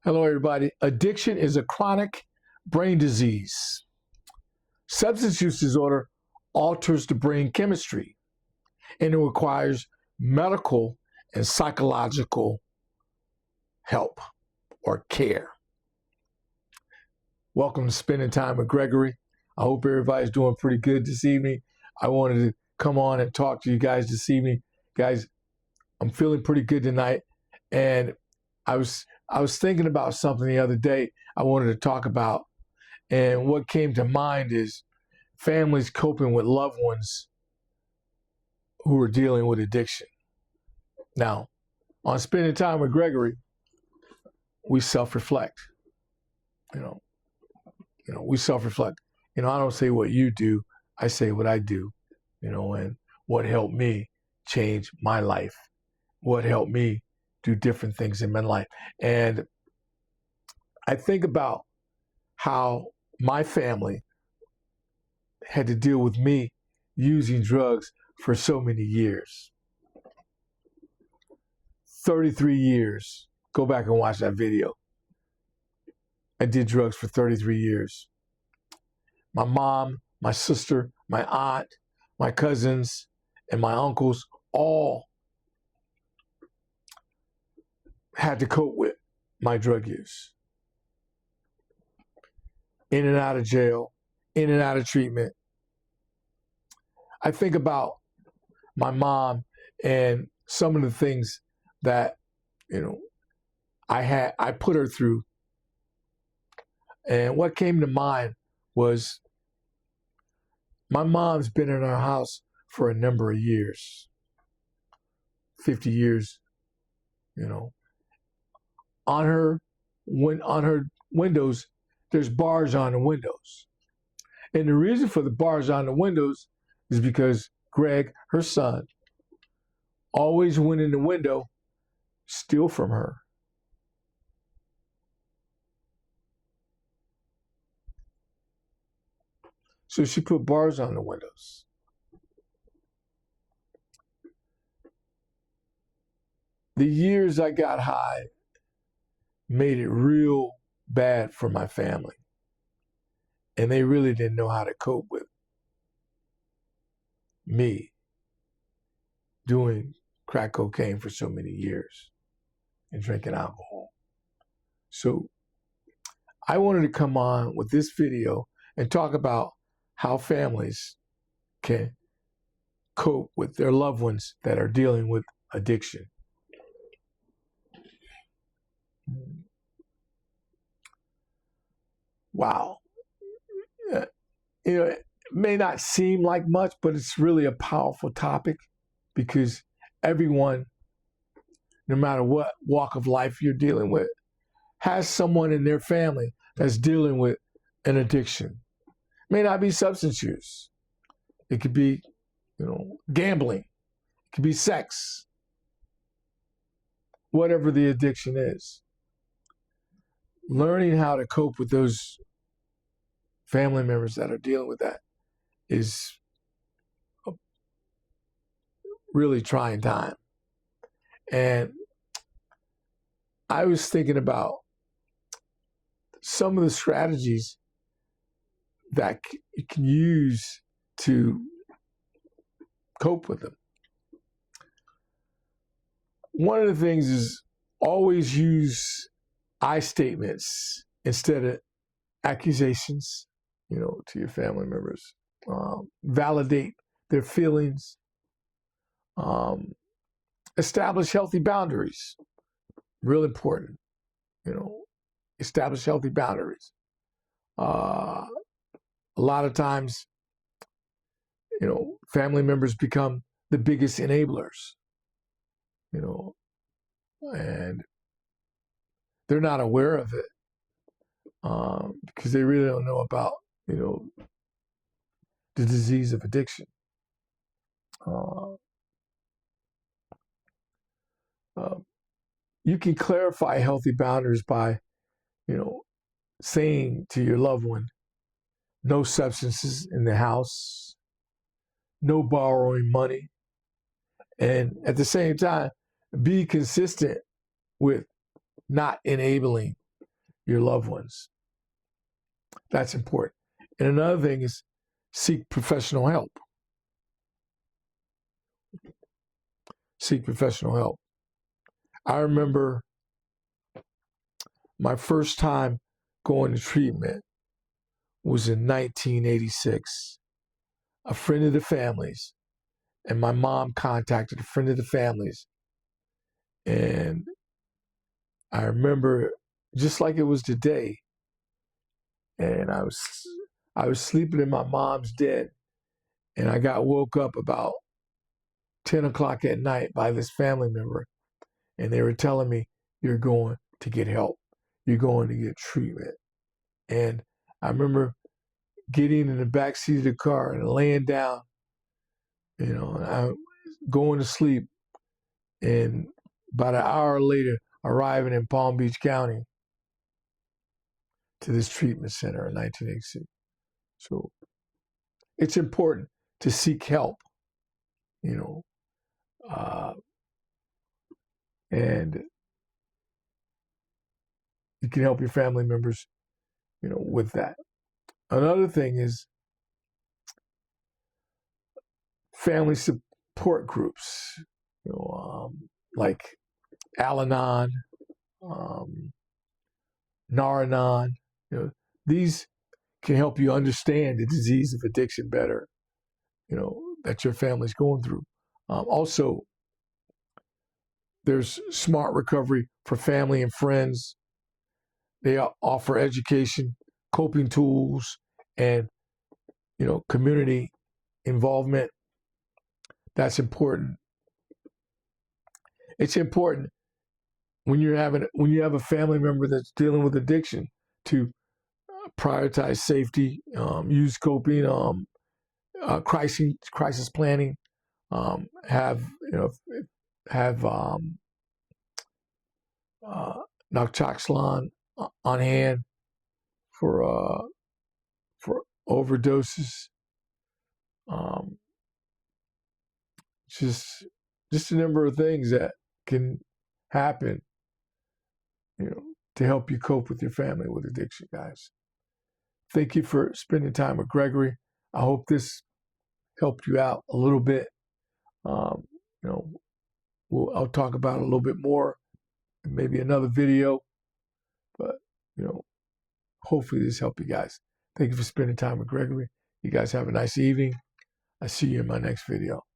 Hello, everybody. Addiction is a chronic brain disease. Substance use disorder alters the brain chemistry, and it requires medical and psychological help or care. Welcome to Spending Time with Gregory. I hope everybody's doing pretty good this evening. I wanted to come on and talk to you guys this evening. Guys, I'm feeling pretty good tonight, and I was thinking about something the other day I wanted to talk about, and what came to mind is families coping with loved ones who are dealing with addiction. Now, on Spending Time with Gregory, we self-reflect. We self-reflect. I don't say what you do, I say what I do, and what helped me change my life, what helped me do different things in my life. And I think about how my family had to deal with me using drugs for so many years. 33 years. Go back and watch that video. I did drugs for 33 years. My mom, my sister, my aunt, my cousins, and my uncles all had to cope with my drug use. In and out of jail, in and out of treatment. I think about my mom and some of the things that, I put her through. And what came to mind was my mom's been in our house for a number of years, 50 years, On her windows, there's bars on the windows. And the reason for the bars on the windows is because Greg, her son, always went in the window, steal from her. So she put bars on the windows. The years I got high made it real bad for my family. And they really didn't know how to cope with me doing crack cocaine for so many years and drinking alcohol. So I wanted to come on with this video and talk about how families can cope with their loved ones that are dealing with addiction. Wow. It may not seem like much, but it's really a powerful topic because everyone, no matter what walk of life you're dealing with, has someone in their family that's dealing with an addiction. It may not be substance use. It could be, gambling. It could be sex. Whatever the addiction is. Learning how to cope with those family members that are dealing with that is a really trying time. And I was thinking about some of the strategies that you can use to cope with them. One of the things is always use I statements instead of accusations, to your family members. Validate their feelings. Establish healthy boundaries. Real important. Establish healthy boundaries. A lot of times, family members become the biggest enablers, and they're not aware of it because they really don't know about, the disease of addiction. You can clarify healthy boundaries by, saying to your loved one, no substances in the house, no borrowing money, and at the same time, be consistent with not enabling your loved ones. That's important. And another thing is seek professional help. Seek professional help. I remember my first time going to treatment was in 1986. A friend of the family's and my mom contacted a friend of the family's, and I remember just like it was today. And I was sleeping in my mom's den, and I got woke up about 10 o'clock at night by this family member, and they were telling me, "You're going to get help. You're going to get treatment." And I remember getting in the back seat of the car and laying down, and I going to sleep, and about an hour later, arriving in Palm Beach County to this treatment center in 1986. So it's important to seek help, and you can help your family members, with that. Another thing is family support groups, like Al-Anon, Nar-Anon. These can help you understand the disease of addiction better, that your family's going through. Also, there's Smart Recovery for family and friends. They offer education, coping tools, and community involvement. That's important. It's important when you have a family member that's dealing with addiction to prioritize safety, use coping, crisis planning, have naltrexone on hand for overdoses. Just a number of things that can happen, to help you cope with your family with addiction, guys. Thank you for spending time with Gregory. I hope this helped you out a little bit. I'll talk about it a little bit more in maybe another video, but hopefully this helped you guys. Thank you for spending time with Gregory. You guys have a nice evening. I see you in my next video.